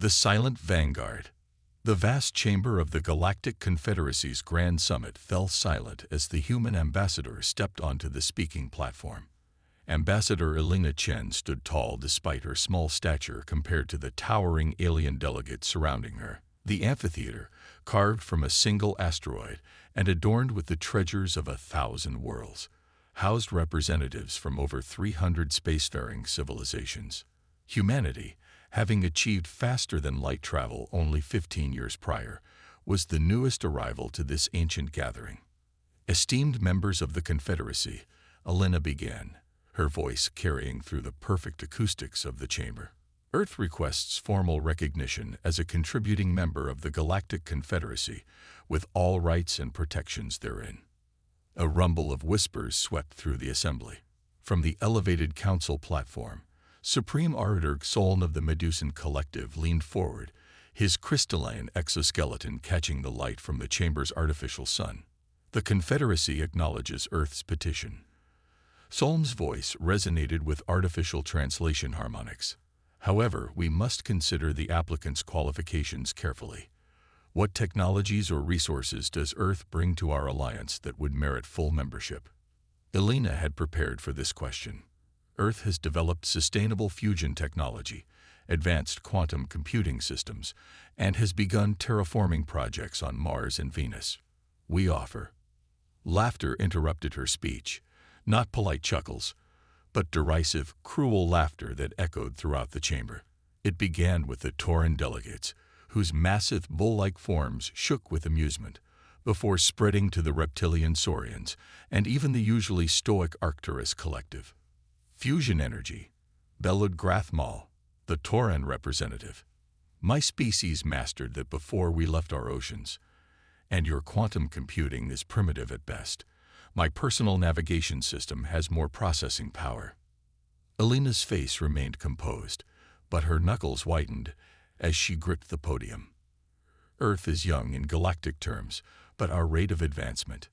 The Silent Vanguard. The vast chamber of the Galactic Confederacy's Grand Summit fell silent as the human ambassador stepped onto the speaking platform. Ambassador Elena Chen stood tall despite her small stature compared to the towering alien delegates surrounding her. The amphitheater, carved from a single asteroid and adorned with the treasures of 1,000 worlds, housed representatives from over 300 spacefaring civilizations. Humanity, having achieved faster-than-light travel only 15 years prior, was the newest arrival to this ancient gathering. Esteemed members of the Confederacy, Elena began, her voice carrying through the perfect acoustics of the chamber. Earth requests formal recognition as a contributing member of the Galactic Confederacy, with all rights and protections therein. A rumble of whispers swept through the assembly. From the elevated council platform, Supreme Orator Soln of the Medusan Collective leaned forward, his crystalline exoskeleton catching the light from the chamber's artificial sun. The Confederacy acknowledges Earth's petition. Soln's voice resonated with artificial translation harmonics. However, we must consider the applicant's qualifications carefully. What technologies or resources does Earth bring to our alliance that would merit full membership? Elena had prepared for this question. Earth has developed sustainable fusion technology, advanced quantum computing systems, and has begun terraforming projects on Mars and Venus. We offer. Laughter interrupted her speech, not polite chuckles, but derisive, cruel laughter that echoed throughout the chamber. It began with the Tauran delegates, whose massive bull-like forms shook with amusement, before spreading to the reptilian saurians and even the usually stoic Arcturus collective. Fusion energy, bellowed Grathmal, the Tauran representative. My species mastered that before we left our oceans, and your quantum computing is primitive at best. My personal navigation system has more processing power. Elena's face remained composed, but her knuckles whitened as she gripped the podium. Earth is young in galactic terms, but our rate of advancement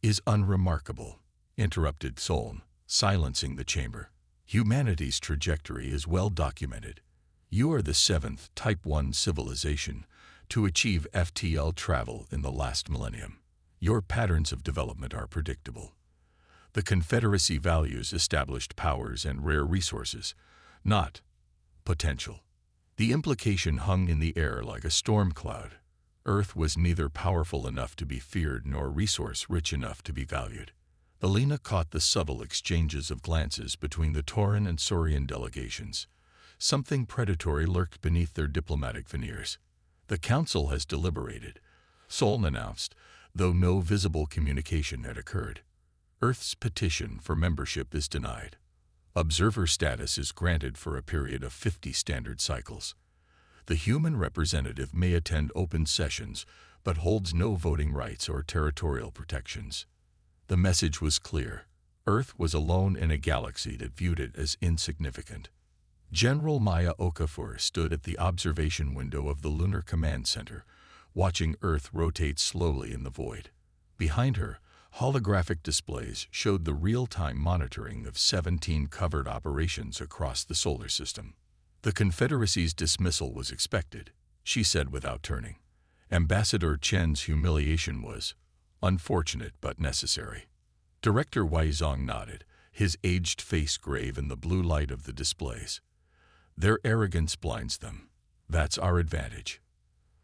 is unremarkable, interrupted Soln, silencing the chamber. Humanity's trajectory is well documented. You are the 7th Type 1 civilization to achieve FTL travel in the last millennium. Your patterns of development are predictable. The Confederacy values established powers and rare resources, not potential. The implication hung in the air like a storm cloud. Earth was neither powerful enough to be feared nor resource-rich enough to be valued. Elena caught the subtle exchanges of glances between the Tauran and Saurian delegations. Something predatory lurked beneath their diplomatic veneers. The Council has deliberated, Soln announced, though no visible communication had occurred. Earth's petition for membership is denied. Observer status is granted for a period of 50 standard cycles. The human representative may attend open sessions, but holds no voting rights or territorial protections. The message was clear. Earth was alone in a galaxy that viewed it as insignificant. General Maya Okafor stood at the observation window of the Lunar Command Center, watching Earth rotate slowly in the void. Behind her, holographic displays showed the real-time monitoring of 17 covered operations across the solar system. The Confederacy's dismissal was expected, she said without turning. Ambassador Chen's humiliation was unfortunate but necessary. Director Weizong nodded, his aged face grave in the blue light of the displays. Their arrogance blinds them. That's our advantage.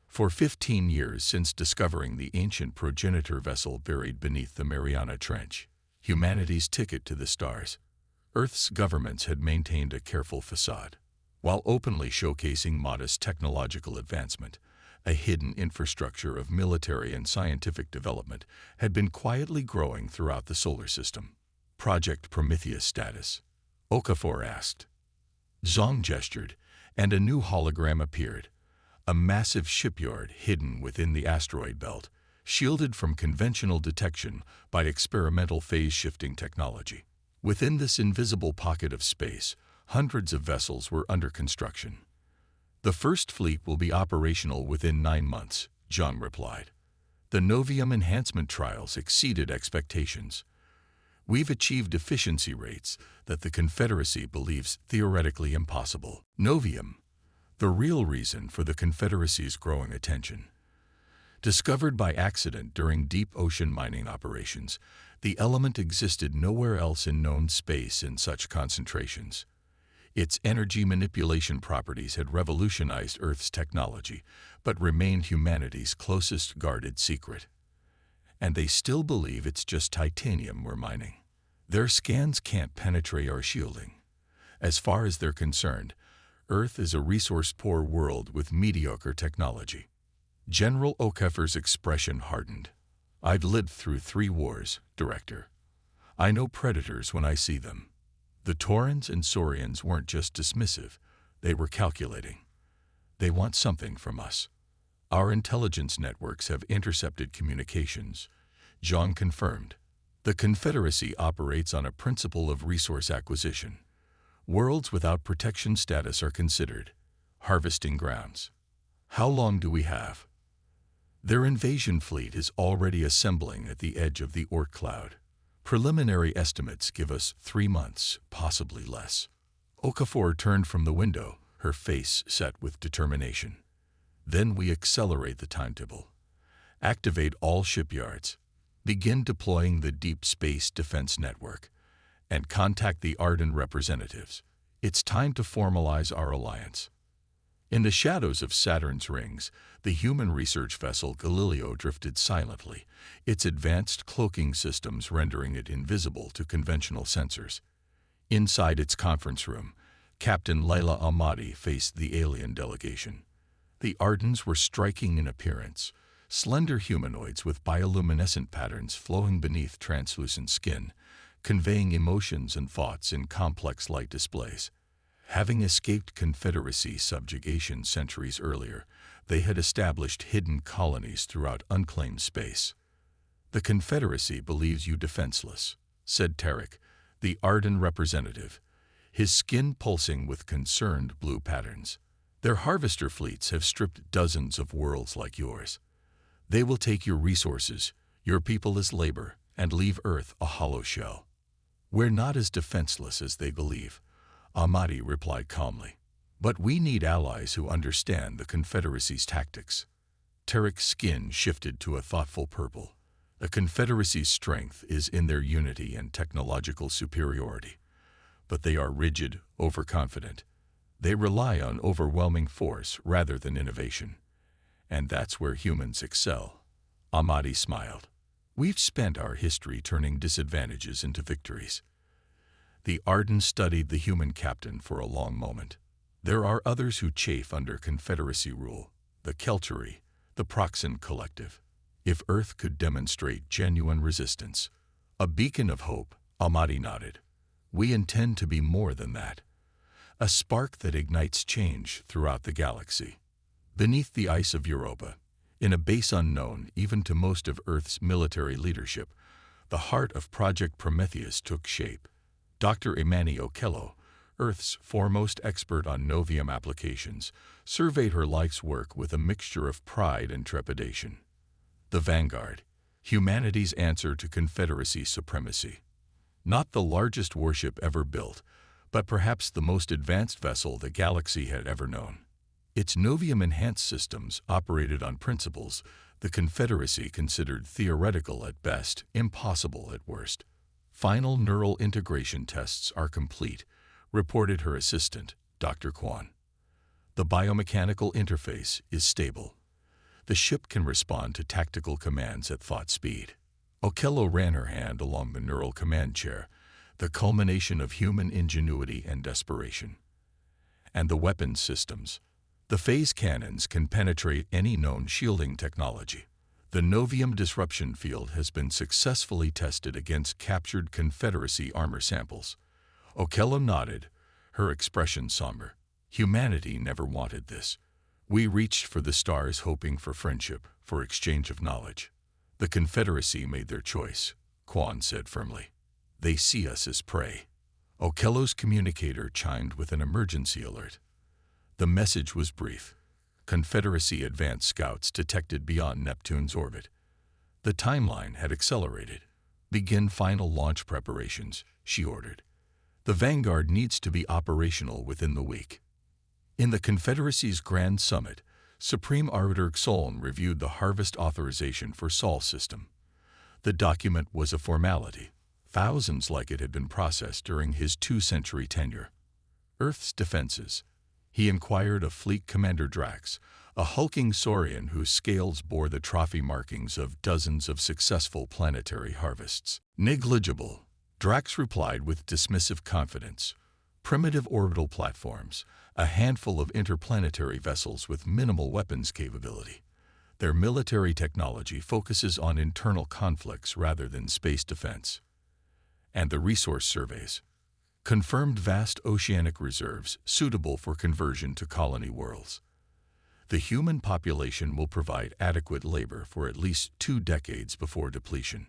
For 15 years since discovering the ancient progenitor vessel buried beneath the Mariana Trench, humanity's ticket to the stars, Earth's governments had maintained a careful facade. While openly showcasing modest technological advancement, a hidden infrastructure of military and scientific development had been quietly growing throughout the solar system. Project Prometheus status, Okafor asked. Zong gestured, and a new hologram appeared. A massive shipyard hidden within the asteroid belt, shielded from conventional detection by experimental phase-shifting technology. Within this invisible pocket of space, hundreds of vessels were under construction. The first fleet will be operational within 9 months, Zhang replied. The Novium enhancement trials exceeded expectations. We've achieved efficiency rates that the Confederacy believes theoretically impossible. Novium, The real reason for the Confederacy's growing attention. Discovered by accident during deep ocean mining operations, the element existed nowhere else in known space in such concentrations. Its energy manipulation properties had revolutionized Earth's technology, but remained humanity's closest guarded secret. And they still believe it's just titanium we're mining. Their scans can't penetrate our shielding. As far as they're concerned, Earth is a resource-poor world with mediocre technology. General O'Keffer's expression hardened. I've lived through 3 wars, Director. I know predators when I see them. The Taurans and Saurians weren't just dismissive, they were calculating. They want something from us. Our intelligence networks have intercepted communications. Jean confirmed. The Confederacy operates on a principle of resource acquisition. Worlds without protection status are considered harvesting grounds. How long do we have? Their invasion fleet is already assembling at the edge of the Oort cloud. Preliminary estimates give us 3 months, possibly less. Okafor turned from the window, her face set with determination. Then we accelerate the timetable. Activate all shipyards. Begin deploying the Deep Space Defense Network. And contact the Arden representatives. It's time to formalize our alliance. In the shadows of Saturn's rings, the human research vessel Galileo drifted silently, its advanced cloaking systems rendering it invisible to conventional sensors. Inside its conference room, Captain Layla Ahmadi faced the alien delegation. The Ardens were striking in appearance, slender humanoids with bioluminescent patterns flowing beneath translucent skin, conveying emotions and thoughts in complex light displays. Having escaped Confederacy subjugation centuries earlier, they had established hidden colonies throughout unclaimed space. The Confederacy believes you defenseless, said Tarek, the Arden representative, his skin pulsing with concerned blue patterns. Their harvester fleets have stripped dozens of worlds like yours. They will take your resources, your people as labor, and leave Earth a hollow shell. We're not as defenseless as they believe, Ahmadi replied calmly. But we need allies who understand the Confederacy's tactics. Tarek's skin shifted to a thoughtful purple. The Confederacy's strength is in their unity and technological superiority. But they are rigid, overconfident. They rely on overwhelming force rather than innovation. And that's where humans excel. Ahmadi smiled. We've spent our history turning disadvantages into victories. The Arden studied the human captain for a long moment. There are others who chafe under Confederacy rule, the Kelturi, the Proxen Collective. If Earth could demonstrate genuine resistance, a beacon of hope, Ahmadi nodded. We intend to be more than that. A spark that ignites change throughout the galaxy. Beneath the ice of Europa, in a base unknown even to most of Earth's military leadership, the heart of Project Prometheus took shape. Dr. Imani Okello, Earth's foremost expert on Novium applications, surveyed her life's work with a mixture of pride and trepidation. The Vanguard, humanity's answer to Confederacy supremacy. Not the largest warship ever built, but perhaps the most advanced vessel the galaxy had ever known. Its Novium-enhanced systems operated on principles the Confederacy considered theoretical at best, impossible at worst. Final neural integration tests are complete, reported her assistant, Dr. Kwan. The biomechanical interface is stable. The ship can respond to tactical commands at thought speed. Okello ran her hand along the neural command chair, the culmination of human ingenuity and desperation. And the weapons systems. The phase cannons can penetrate any known shielding technology. The Novium disruption field has been successfully tested against captured Confederacy armor samples. Okello nodded, her expression somber. Humanity never wanted this. We reached for the stars hoping for friendship, for exchange of knowledge. The Confederacy made their choice, Kwan said firmly. They see us as prey. Okello's communicator chimed with an emergency alert. The message was brief. Confederacy advanced scouts detected beyond Neptune's orbit. The timeline had accelerated. Begin final launch preparations, she ordered. The Vanguard needs to be operational within the week. In the Confederacy's Grand Summit, Supreme Arbiter Xoln reviewed the harvest authorization for Sol system. The document was a formality. Thousands like it had been processed during his 2-century tenure. Earth's defenses. He inquired of Fleet Commander Drax, a hulking saurian whose scales bore the trophy markings of dozens of successful planetary harvests. Negligible, Drax replied with dismissive confidence. Primitive orbital platforms, a handful of interplanetary vessels with minimal weapons capability. Their military technology focuses on internal conflicts rather than space defense. And the resource surveys confirmed vast oceanic reserves suitable for conversion to colony worlds. The human population will provide adequate labor for at least 2 decades before depletion.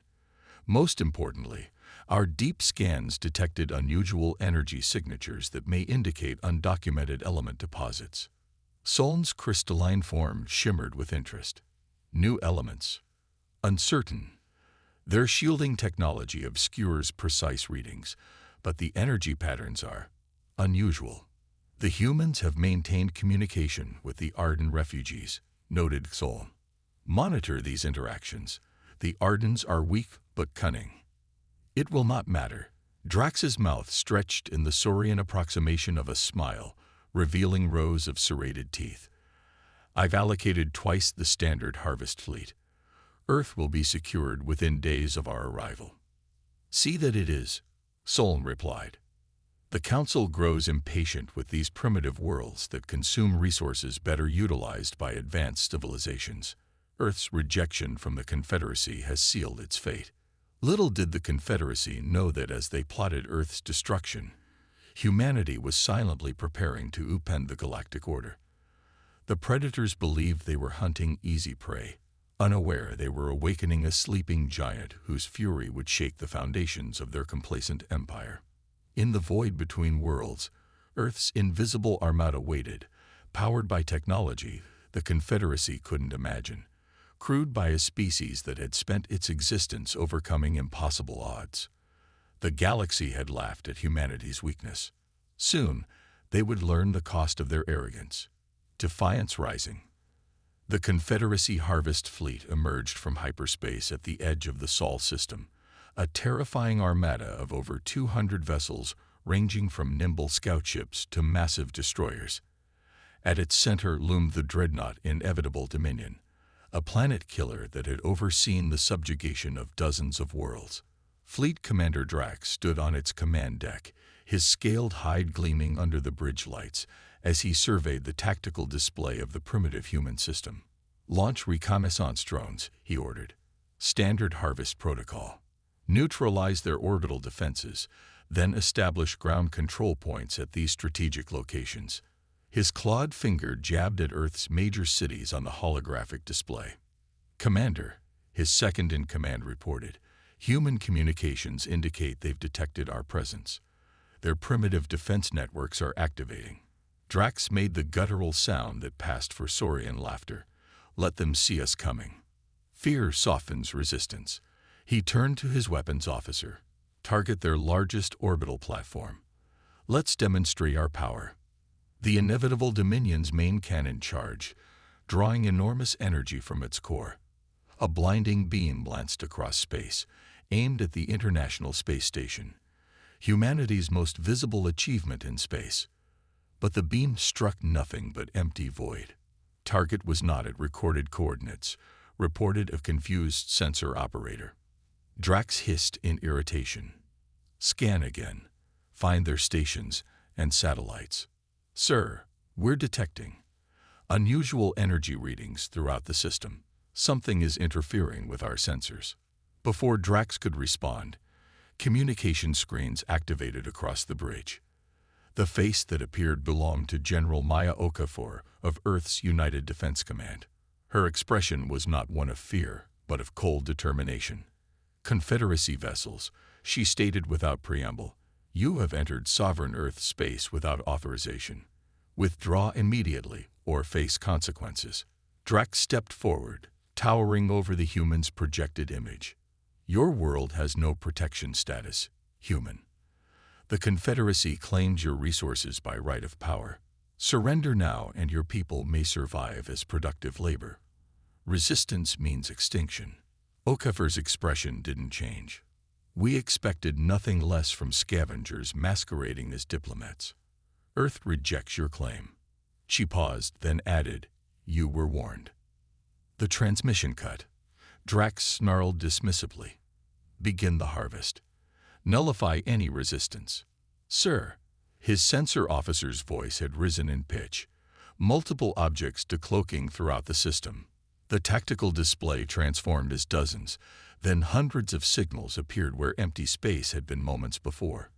Most importantly, our deep scans detected unusual energy signatures that may indicate undocumented element deposits. Soln's crystalline form shimmered with interest. New elements. Uncertain. Their shielding technology obscures precise readings, but the energy patterns are unusual. The humans have maintained communication with the Arden refugees, noted Xoln. Monitor these interactions. The Ardens are weak but cunning. It will not matter. Drax's mouth stretched in the saurian approximation of a smile, revealing rows of serrated teeth. I've allocated twice the standard harvest fleet. Earth will be secured within days of our arrival. See that it is, Xoln replied. The Council grows impatient with these primitive worlds that consume resources better utilized by advanced civilizations. Earth's rejection from the Confederacy has sealed its fate. Little did the Confederacy know that as they plotted Earth's destruction, humanity was silently preparing to upend the Galactic Order. The predators believed they were hunting easy prey, unaware they were awakening a sleeping giant whose fury would shake the foundations of their complacent empire. In the void between worlds, Earth's invisible armada waited, powered by technology the Confederacy couldn't imagine, crewed by a species that had spent its existence overcoming impossible odds. The galaxy had laughed at humanity's weakness. Soon, they would learn the cost of their arrogance. Defiance rising. The Confederacy Harvest Fleet emerged from hyperspace at the edge of the Sol system, a terrifying armada of over 200 vessels ranging from nimble scout ships to massive destroyers. At its center loomed the dreadnought Inevitable Dominion, a planet killer that had overseen the subjugation of dozens of worlds. Fleet Commander Drax stood on its command deck, his scaled hide gleaming under the bridge lights as he surveyed the tactical display of the primitive human system. Launch reconnaissance drones, he ordered. Standard harvest protocol. Neutralize their orbital defenses, then establish ground control points at these strategic locations. His clawed finger jabbed at Earth's major cities on the holographic display. Commander, his second-in-command reported, human communications indicate they've detected our presence. Their primitive defense networks are activating. Drax made the guttural sound that passed for saurian laughter. Let them see us coming. Fear softens resistance. He turned to his weapons officer. Target their largest orbital platform. Let's demonstrate our power. The Inevitable Dominion's main cannon charged, drawing enormous energy from its core. A blinding beam lanced across space, aimed at the International Space Station, humanity's most visible achievement in space. But the beam struck nothing but empty void. Target was not at recorded coordinates, reported a confused sensor operator. Drax hissed in irritation. Scan again. Find their stations and satellites. Sir, we're detecting unusual energy readings throughout the system. Something is interfering with our sensors. Before Drax could respond, communication screens activated across the bridge. The face that appeared belonged to General Maya Okafor of Earth's United Defense Command. Her expression was not one of fear, but of cold determination. Confederacy vessels, she stated without preamble, you have entered sovereign Earth space without authorization. Withdraw immediately or face consequences. Drax stepped forward, towering over the human's projected image. Your world has no protection status, human. The Confederacy claims your resources by right of power. Surrender now and your people may survive as productive labor. Resistance means extinction. Okafor's expression didn't change. We expected nothing less from scavengers masquerading as diplomats. Earth rejects your claim. She paused, then added, "You were warned." The transmission cut. Drax snarled dismissively. "Begin the harvest. Nullify any resistance." "Sir." His sensor officer's voice had risen in pitch, multiple objects decloaking throughout the system. The tactical display transformed as dozens, then hundreds of signals appeared where empty space had been moments before.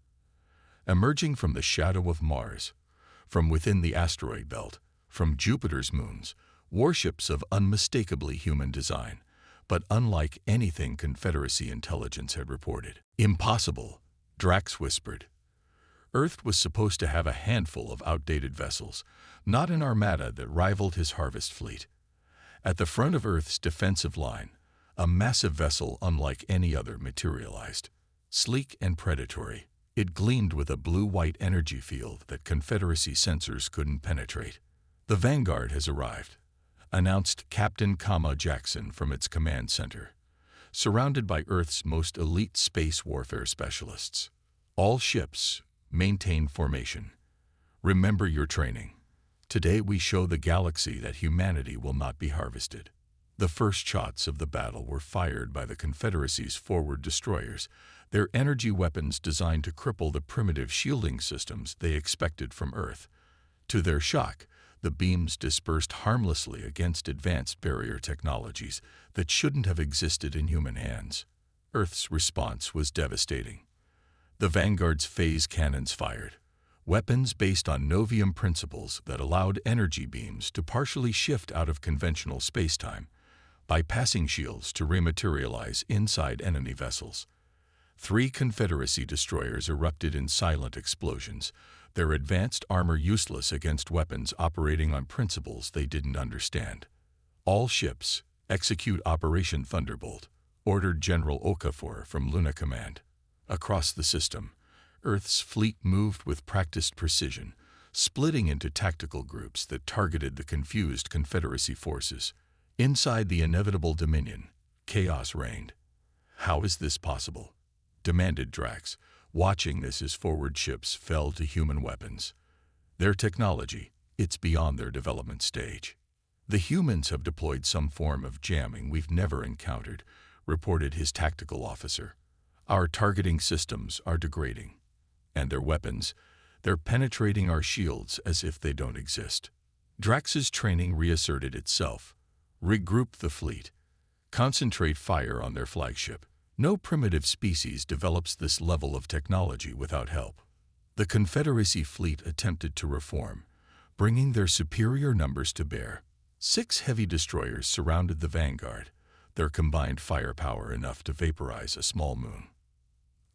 Emerging from the shadow of Mars, from within the asteroid belt, from Jupiter's moons, warships of unmistakably human design, but unlike anything Confederacy intelligence had reported. "Impossible," Drax whispered. Earth was supposed to have a handful of outdated vessels, not an armada that rivaled his harvest fleet. At the front of Earth's defensive line, a massive vessel unlike any other materialized. Sleek and predatory, it gleamed with a blue-white energy field that Confederacy sensors couldn't penetrate. "The Vanguard has arrived," announced Captain Jackson from its command center, surrounded by Earth's most elite space warfare specialists. "All ships, maintain formation. Remember your training. Today we show the galaxy that humanity will not be harvested." The first shots of the battle were fired by the Confederacy's forward destroyers, their energy weapons designed to cripple the primitive shielding systems they expected from Earth. To their shock, the beams dispersed harmlessly against advanced barrier technologies that shouldn't have existed in human hands. Earth's response was devastating. The Vanguard's phase cannons fired, weapons based on Novium principles that allowed energy beams to partially shift out of conventional spacetime, bypassing shields to rematerialize inside enemy vessels. 3 Confederacy destroyers erupted in silent explosions, their advanced armor useless against weapons operating on principles they didn't understand. "All ships, execute Operation Thunderbolt," ordered General Okafor from Luna Command. Across the system, Earth's fleet moved with practiced precision, splitting into tactical groups that targeted the confused Confederacy forces. Inside the inevitable Dominion, chaos reigned. "How is this possible?" demanded Drax, watching as his forward ships fell to human weapons. "Their technology, it's beyond their development stage. The humans have deployed some form of jamming we've never encountered," reported his tactical officer. "Our targeting systems are degrading. And their weapons, they're penetrating our shields as if they don't exist." Drax's training reasserted itself. Regroup the fleet. Concentrate fire on their flagship. No primitive species develops this level of technology without help. The Confederacy fleet attempted to reform, bringing their superior numbers to bear. 6 heavy destroyers surrounded the Vanguard, their combined firepower enough to vaporize a small moon.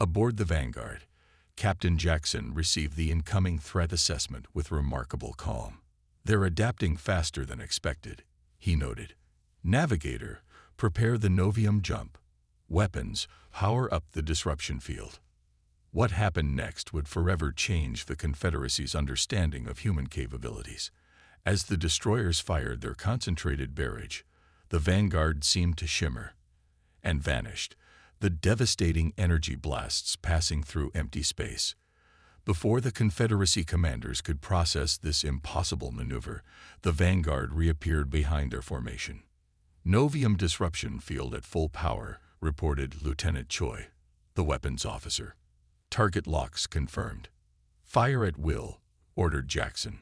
Aboard the Vanguard, Captain Jackson received the incoming threat assessment with remarkable calm. "They're adapting faster than expected," he noted. "Navigator, prepare the Novium jump. Weapons, power up the disruption field." What happened next would forever change the Confederacy's understanding of human capabilities. As the destroyers fired their concentrated barrage, the Vanguard seemed to shimmer and vanished, the devastating energy blasts passing through empty space. Before the Confederacy commanders could process this impossible maneuver, the Vanguard reappeared behind their formation. "Novium disruption field at full power," reported Lieutenant Choi, the weapons officer. "Target locks confirmed." "Fire at will," ordered Jackson.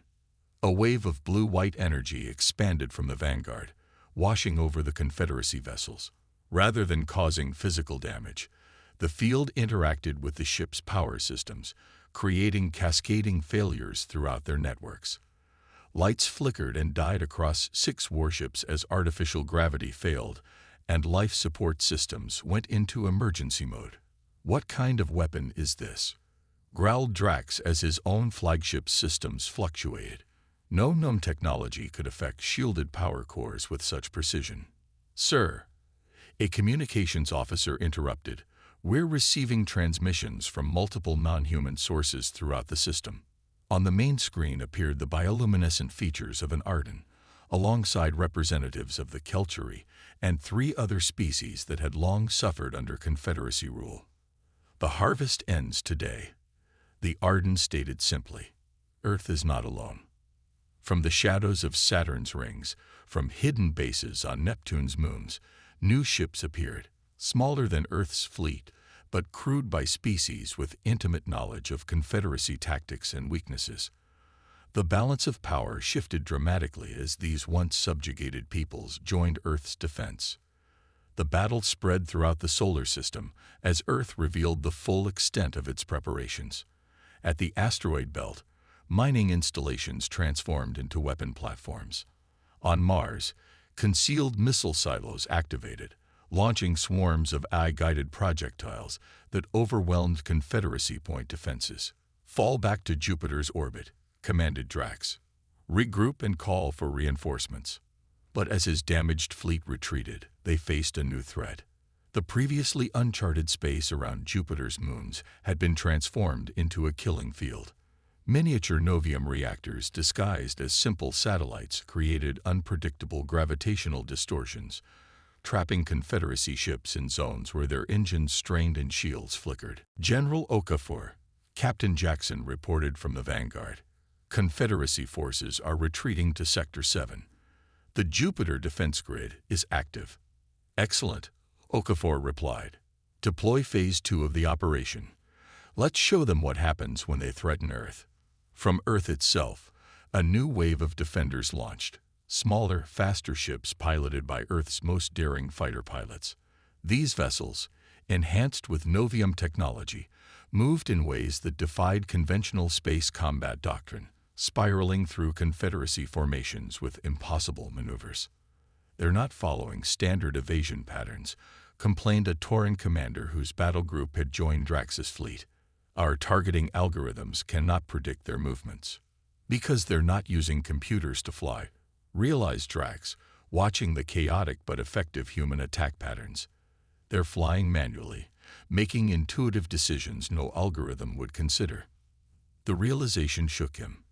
A wave of blue-white energy expanded from the Vanguard, washing over the Confederacy vessels. Rather than causing physical damage, the field interacted with the ship's power systems, creating cascading failures throughout their networks. Lights flickered and died across 6 warships as artificial gravity failed, and life support systems went into emergency mode. "What kind of weapon is this?" growled Drax as his own flagship's systems fluctuated. No known technology could affect shielded power cores with such precision. "Sir," a communications officer interrupted, "we're receiving transmissions from multiple non-human sources throughout the system." On the main screen appeared the bioluminescent features of an Arden, alongside representatives of the Kelcheri and 3 other species that had long suffered under Confederacy rule. "The harvest ends today," the Arden stated simply. "Earth is not alone." From the shadows of Saturn's rings, from hidden bases on Neptune's moons, new ships appeared, smaller than Earth's fleet, but crewed by species with intimate knowledge of Confederacy tactics and weaknesses. The balance of power shifted dramatically as these once subjugated peoples joined Earth's defense. The battle spread throughout the solar system as Earth revealed the full extent of its preparations. At the asteroid belt, mining installations transformed into weapon platforms. On Mars, concealed missile silos activated, launching swarms of AI-guided projectiles that overwhelmed Confederacy point defenses. "Fall back to Jupiter's orbit," commanded Drax. "Regroup and call for reinforcements." But as his damaged fleet retreated, they faced a new threat. The previously uncharted space around Jupiter's moons had been transformed into a killing field. Miniature Novium reactors disguised as simple satellites created unpredictable gravitational distortions, trapping Confederacy ships in zones where their engines strained and shields flickered. General Okafor, Captain Jackson reported from the Vanguard. "Confederacy forces are retreating to Sector 7. The Jupiter defense grid is active." "Excellent," Okafor replied. "Deploy Phase 2 of the operation. Let's show them what happens when they threaten Earth." From Earth itself, a new wave of defenders launched. Smaller, faster ships piloted by Earth's most daring fighter pilots. These vessels, enhanced with Novium technology, moved in ways that defied conventional space combat doctrine, spiraling through Confederacy formations with impossible maneuvers. "They're not following standard evasion patterns," complained a Tauran commander whose battle group had joined Drax's fleet. "Our targeting algorithms cannot predict their movements." "Because they're not using computers to fly," realized Drax, watching the chaotic but effective human attack patterns. "They're flying manually, making intuitive decisions no algorithm would consider." The realization shook him.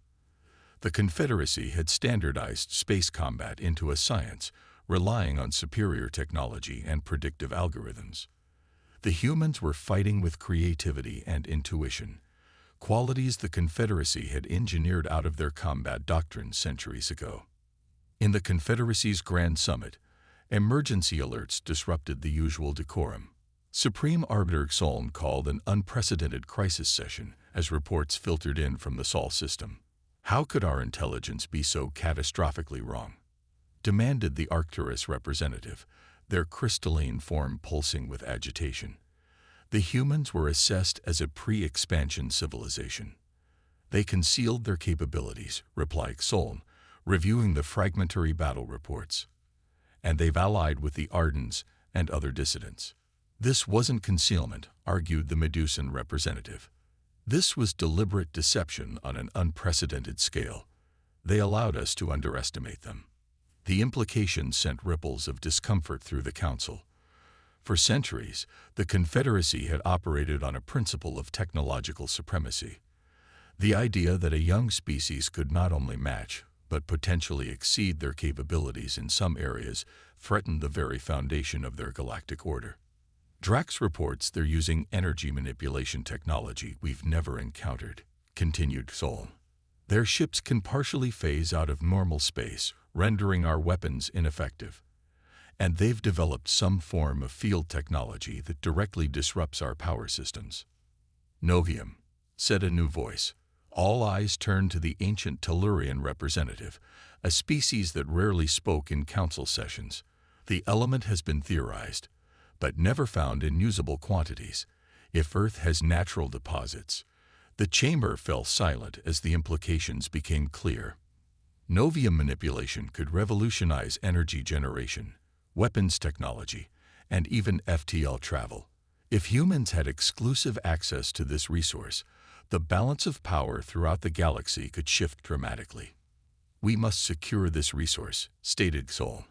The Confederacy had standardized space combat into a science, relying on superior technology and predictive algorithms. The humans were fighting with creativity and intuition, qualities the Confederacy had engineered out of their combat doctrine centuries ago. In the Confederacy's Grand Summit, emergency alerts disrupted the usual decorum. Supreme Arbiter Xoln called an unprecedented crisis session as reports filtered in from the Sol system. "How could our intelligence be so catastrophically wrong?" demanded the Arcturus representative, their crystalline form pulsing with agitation. The humans were assessed as a pre-expansion civilization. "They concealed their capabilities," replied Xoln, reviewing the fragmentary battle reports. "And they've allied with the Ardens and other dissidents." "This wasn't concealment," argued the Medusan representative. "This was deliberate deception on an unprecedented scale. They allowed us to underestimate them." The implications sent ripples of discomfort through the Council. For centuries, the Confederacy had operated on a principle of technological supremacy. The idea that a young species could not only match, but potentially exceed their capabilities in some areas threatened the very foundation of their galactic order. "Drax reports they're using energy manipulation technology we've never encountered," continued Xoln. "Their ships can partially phase out of normal space, rendering our weapons ineffective. And they've developed some form of field technology that directly disrupts our power systems." "Novium," said a new voice. All eyes turned to the ancient Tellurian representative, a species that rarely spoke in council sessions. "The element has been theorized, but never found in usable quantities. If Earth has natural deposits." The chamber fell silent as the implications became clear. Novium manipulation could revolutionize energy generation, weapons technology, and even FTL travel. If humans had exclusive access to this resource, the balance of power throughout the galaxy could shift dramatically. "We must secure this resource," stated Xoln.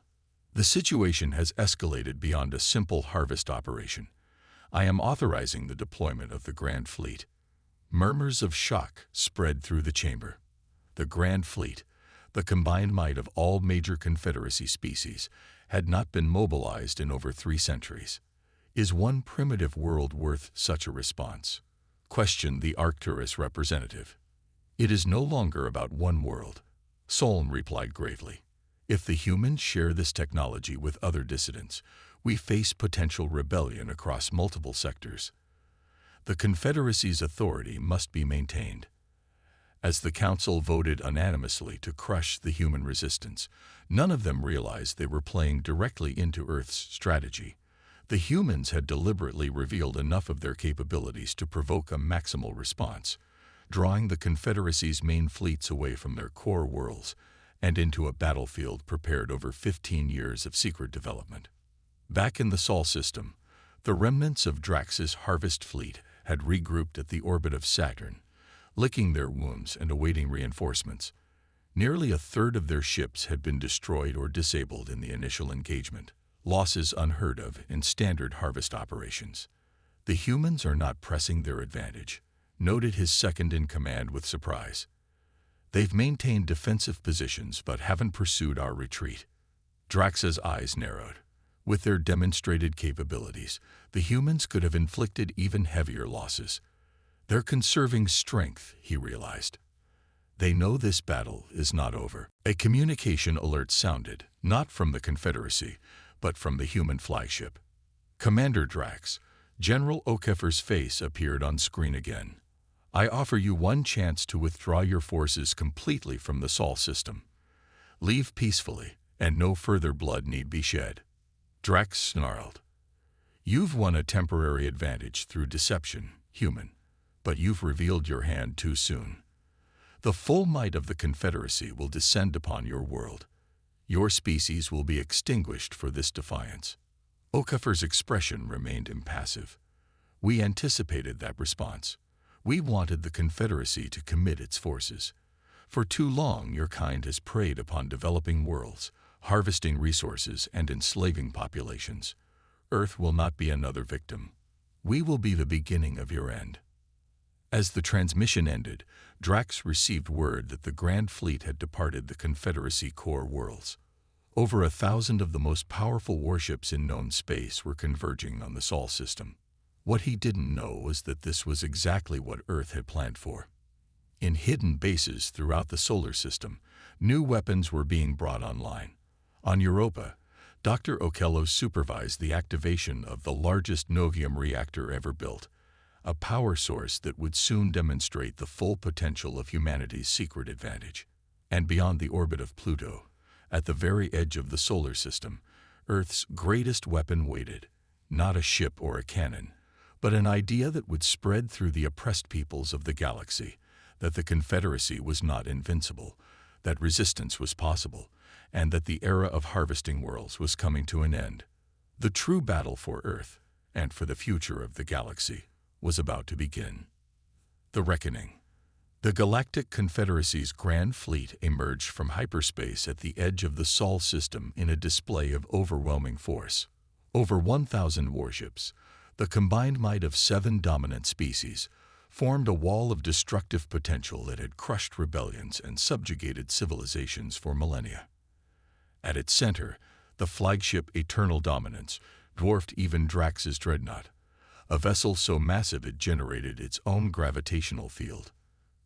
"The situation has escalated beyond a simple harvest operation. I am authorizing the deployment of the Grand Fleet." Murmurs of shock spread through the chamber. The Grand Fleet, the combined might of all major Confederacy species, had not been mobilized in over 3 centuries. Is one primitive world worth such a response? Questioned the Arcturus representative. It is no longer about one world, Solm replied gravely. If the humans share this technology with other dissidents, we face potential rebellion across multiple sectors. The Confederacy's authority must be maintained. As the Council voted unanimously to crush the human resistance, none of them realized they were playing directly into Earth's strategy. The humans had deliberately revealed enough of their capabilities to provoke a maximal response, drawing the Confederacy's main fleets away from their core worlds and into a battlefield prepared over 15 years of secret development. Back in the Sol system, the remnants of Drax's Harvest fleet had regrouped at the orbit of Saturn, licking their wounds and awaiting reinforcements. Nearly a third of their ships had been destroyed or disabled in the initial engagement, losses unheard of in standard Harvest operations. The humans are not pressing their advantage, noted his second-in-command with surprise. They've maintained defensive positions but haven't pursued our retreat. Drax's eyes narrowed. With their demonstrated capabilities, the humans could have inflicted even heavier losses. They're conserving strength, he realized. They know this battle is not over. A communication alert sounded, not from the Confederacy, but from the human flagship. Commander Drax, General O'Keefe's face appeared on screen again. I offer you one chance to withdraw your forces completely from the Sol system. Leave peacefully, and no further blood need be shed. Drax snarled. You've won a temporary advantage through deception, human, but you've revealed your hand too soon. The full might of the Confederacy will descend upon your world. Your species will be extinguished for this defiance. O'Keefe's expression remained impassive. We anticipated that response. We wanted the Confederacy to commit its forces. For too long, your kind has preyed upon developing worlds, harvesting resources and enslaving populations. Earth will not be another victim. We will be the beginning of your end. As the transmission ended, Drax received word that the Grand Fleet had departed the Confederacy core worlds. Over 1,000 of the most powerful warships in known space were converging on the Sol system. What he didn't know was that this was exactly what Earth had planned for. In hidden bases throughout the solar system, new weapons were being brought online. On Europa, Dr. Okello supervised the activation of the largest Novium reactor ever built, a power source that would soon demonstrate the full potential of humanity's secret advantage. And beyond the orbit of Pluto, at the very edge of the solar system, Earth's greatest weapon waited, not a ship or a cannon, but an idea that would spread through the oppressed peoples of the galaxy, that the Confederacy was not invincible, that resistance was possible, and that the era of harvesting worlds was coming to an end. The true battle for Earth, and for the future of the galaxy, was about to begin. The Reckoning. The Galactic Confederacy's Grand Fleet emerged from hyperspace at the edge of the Sol system in a display of overwhelming force. Over 1,000 warships, the combined might of 7 dominant species, formed a wall of destructive potential that had crushed rebellions and subjugated civilizations for millennia. At its center, the flagship Eternal Dominance dwarfed even Drax's dreadnought, a vessel so massive it generated its own gravitational field.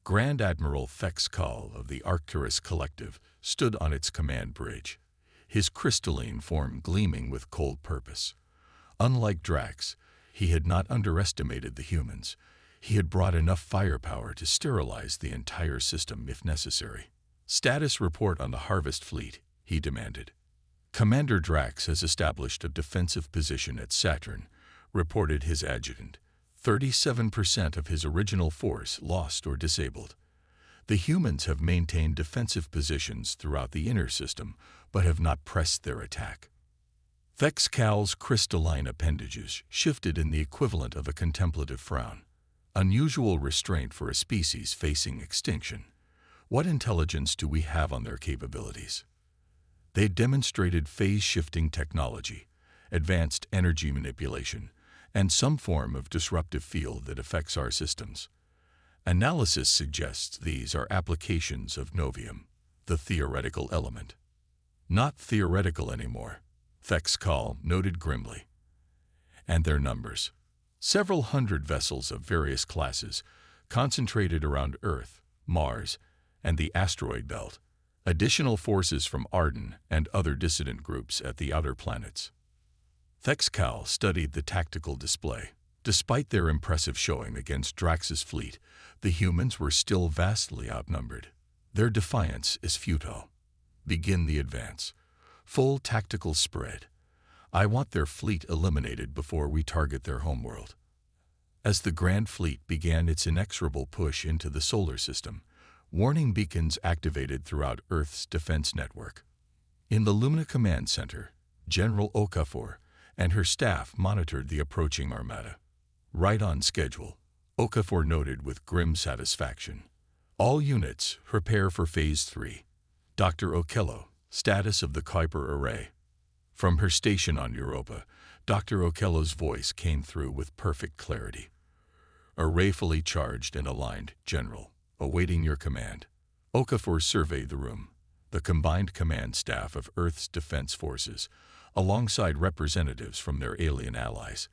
Grand Admiral Thex Kal of the Arcturus Collective stood on its command bridge, his crystalline form gleaming with cold purpose. Unlike Drax, he had not underestimated the humans. He had brought enough firepower to sterilize the entire system if necessary. Status report on the Harvest fleet, he demanded. Commander Drax has established a defensive position at Saturn, reported his adjutant. 37% of his original force lost or disabled. The humans have maintained defensive positions throughout the inner system, but have not pressed their attack. Thex Kal's crystalline appendages shifted in the equivalent of a contemplative frown. Unusual restraint for a species facing extinction. What intelligence do we have on their capabilities? They demonstrated phase-shifting technology, advanced energy manipulation, and some form of disruptive field that affects our systems. Analysis suggests these are applications of novium, the theoretical element. Not theoretical anymore, Thexcal noted grimly. And their numbers. Several hundred vessels of various classes, concentrated around Earth, Mars, and the asteroid belt. Additional forces from Arden and other dissident groups at the outer planets. Thexcal studied the tactical display. Despite their impressive showing against Drax's fleet, the humans were still vastly outnumbered. Their defiance is futile. Begin the advance. Full tactical spread. I want their fleet eliminated before we target their homeworld. As the Grand Fleet began its inexorable push into the solar system, warning beacons activated throughout Earth's defense network. In the Lumina Command Center, General Okafor and her staff monitored the approaching armada. Right on schedule, Okafor noted with grim satisfaction. All units, prepare for Phase 3. Dr. Okello, status of the Kuiper Array. From her station on Europa, Dr. Okello's voice came through with perfect clarity. Array fully charged and aligned, General. Awaiting your command. Okafor surveyed the room. The combined command staff of Earth's defense forces, alongside representatives from their alien allies.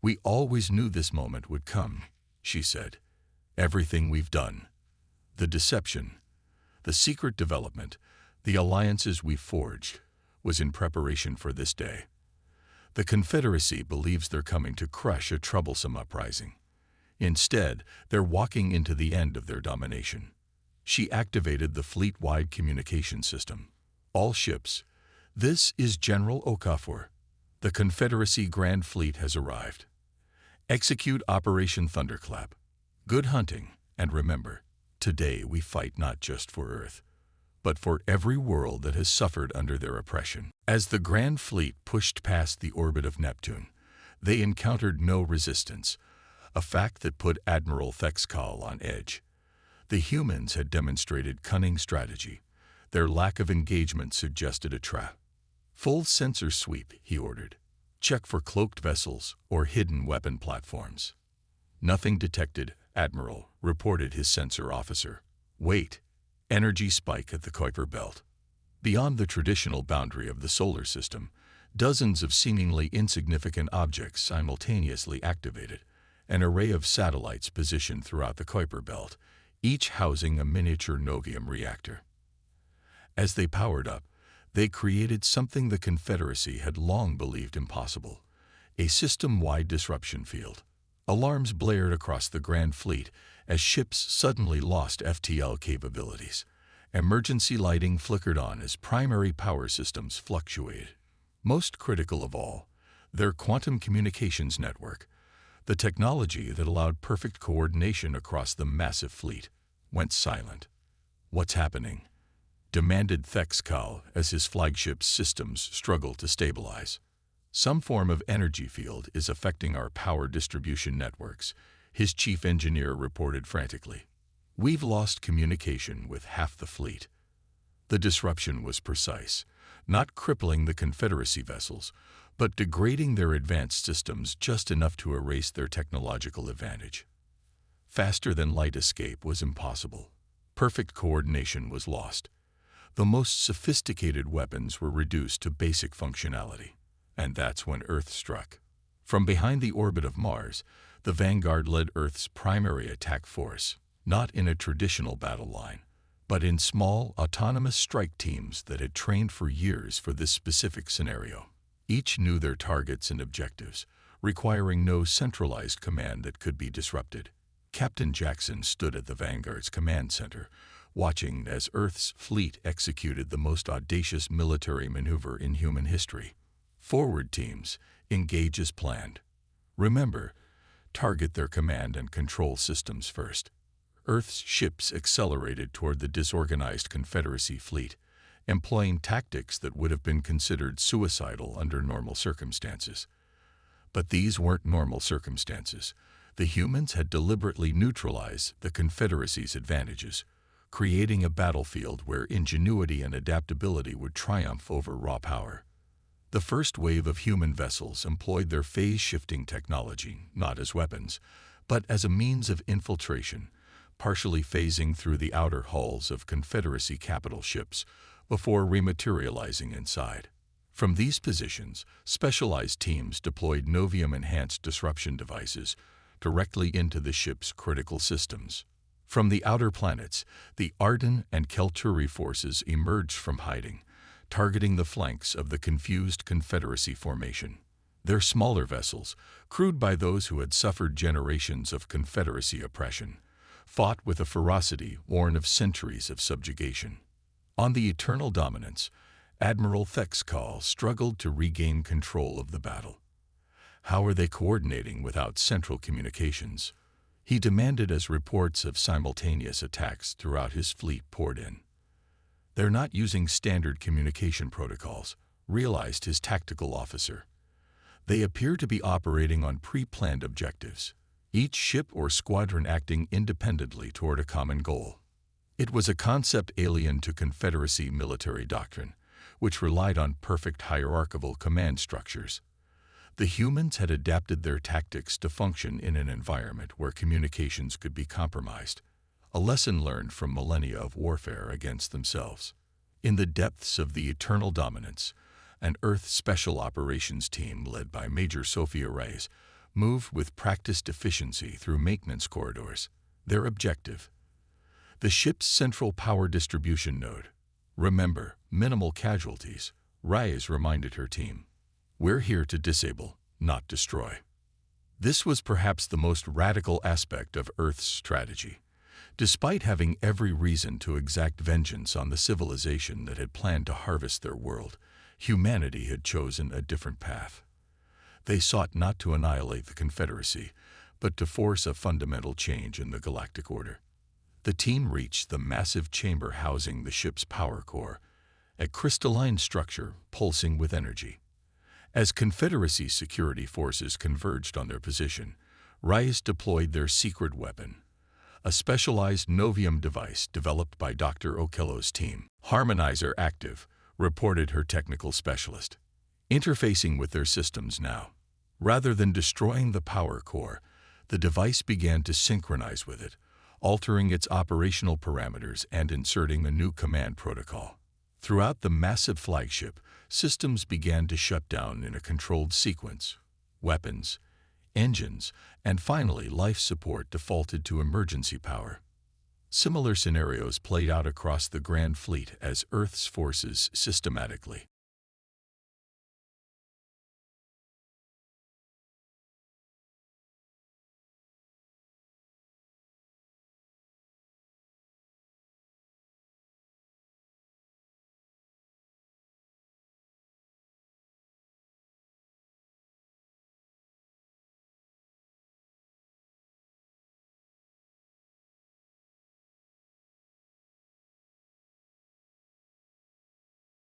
We always knew this moment would come, she said. Everything we've done. The deception, the secret development, the alliances we've forged, was in preparation for this day. The Confederacy believes they're coming to crush a troublesome uprising. Instead, they're walking into the end of their domination. She activated the fleet-wide communication system. All ships, this is General Okafor. The Confederacy Grand Fleet has arrived. Execute Operation Thunderclap. Good hunting, and remember, today we fight not just for Earth, but for every world that has suffered under their oppression. As the Grand Fleet pushed past the orbit of Neptune, they encountered no resistance, a fact that put Admiral Thexcal on edge. The humans had demonstrated cunning strategy. Their lack of engagement suggested a trap. Full sensor sweep, he ordered. Check for cloaked vessels or hidden weapon platforms. Nothing detected, Admiral, reported his sensor officer. Wait. Energy spike at the Kuiper Belt. Beyond the traditional boundary of the solar system, dozens of seemingly insignificant objects simultaneously activated. An array of satellites positioned throughout the Kuiper Belt, each housing a miniature novium reactor. As they powered up, they created something the Confederacy had long believed impossible, a system-wide disruption field. Alarms blared across the Grand Fleet as ships suddenly lost FTL capabilities. Emergency lighting flickered on as primary power systems fluctuated. Most critical of all, their quantum communications network, the technology that allowed perfect coordination across the massive fleet, went silent. What's happening? Demanded Thexcal as his flagship's systems struggled to stabilize. Some form of energy field is affecting our power distribution networks, his chief engineer reported frantically. We've lost communication with half the fleet. The disruption was precise, not crippling the Confederacy vessels, but degrading their advanced systems just enough to erase their technological advantage. Faster-than-light escape was impossible. Perfect coordination was lost. The most sophisticated weapons were reduced to basic functionality. And that's when Earth struck. From behind the orbit of Mars, the Vanguard led Earth's primary attack force, not in a traditional battle line, but in small, autonomous strike teams that had trained for years for this specific scenario. Each knew their targets and objectives, requiring no centralized command that could be disrupted. Captain Jackson stood at the Vanguard's command center, watching as Earth's fleet executed the most audacious military maneuver in human history. Forward teams, engage as planned. Remember, target their command and control systems first. Earth's ships accelerated toward the disorganized Confederacy fleet, employing tactics that would have been considered suicidal under normal circumstances. But these weren't normal circumstances. The humans had deliberately neutralized the Confederacy's advantages, creating a battlefield where ingenuity and adaptability would triumph over raw power. The first wave of human vessels employed their phase-shifting technology not as weapons, but as a means of infiltration, partially phasing through the outer hulls of Confederacy capital ships before rematerializing inside. From these positions, specialized teams deployed Novium-enhanced disruption devices directly into the ship's critical systems. From the outer planets, the Arden and Kelturi forces emerged from hiding, targeting the flanks of the confused Confederacy formation. Their smaller vessels, crewed by those who had suffered generations of Confederacy oppression, fought with a ferocity born of centuries of subjugation. On the Eternal Dominance, Admiral Thexcall struggled to regain control of the battle. How are they coordinating without central communications? He demanded as reports of simultaneous attacks throughout his fleet poured in. They're not using standard communication protocols, realized his tactical officer. They appear to be operating on pre-planned objectives, each ship or squadron acting independently toward a common goal. It was a concept alien to Confederacy military doctrine, which relied on perfect hierarchical command structures. The humans had adapted their tactics to function in an environment where communications could be compromised, a lesson learned from millennia of warfare against themselves. In the depths of the Eternal Dominance, an Earth Special Operations team led by Major Sophia Reyes moved with practiced efficiency through maintenance corridors. Their objective: the ship's central power distribution node. Remember, minimal casualties, Reyes reminded her team. We're here to disable, not destroy. This was perhaps the most radical aspect of Earth's strategy. Despite having every reason to exact vengeance on the civilization that had planned to harvest their world, humanity had chosen a different path. They sought not to annihilate the Confederacy, but to force a fundamental change in the galactic order. The team reached the massive chamber housing the ship's power core, a crystalline structure pulsing with energy. As Confederacy security forces converged on their position, Reyes deployed their secret weapon, a specialized Novium device developed by Dr. Okello's team. Harmonizer active, reported her technical specialist. Interfacing with their systems now. Rather than destroying the power core, the device began to synchronize with it, altering its operational parameters and inserting a new command protocol. Throughout the massive flagship, systems began to shut down in a controlled sequence. Weapons, engines, and finally life support defaulted to emergency power. Similar scenarios played out across the Grand Fleet as Earth's forces systematically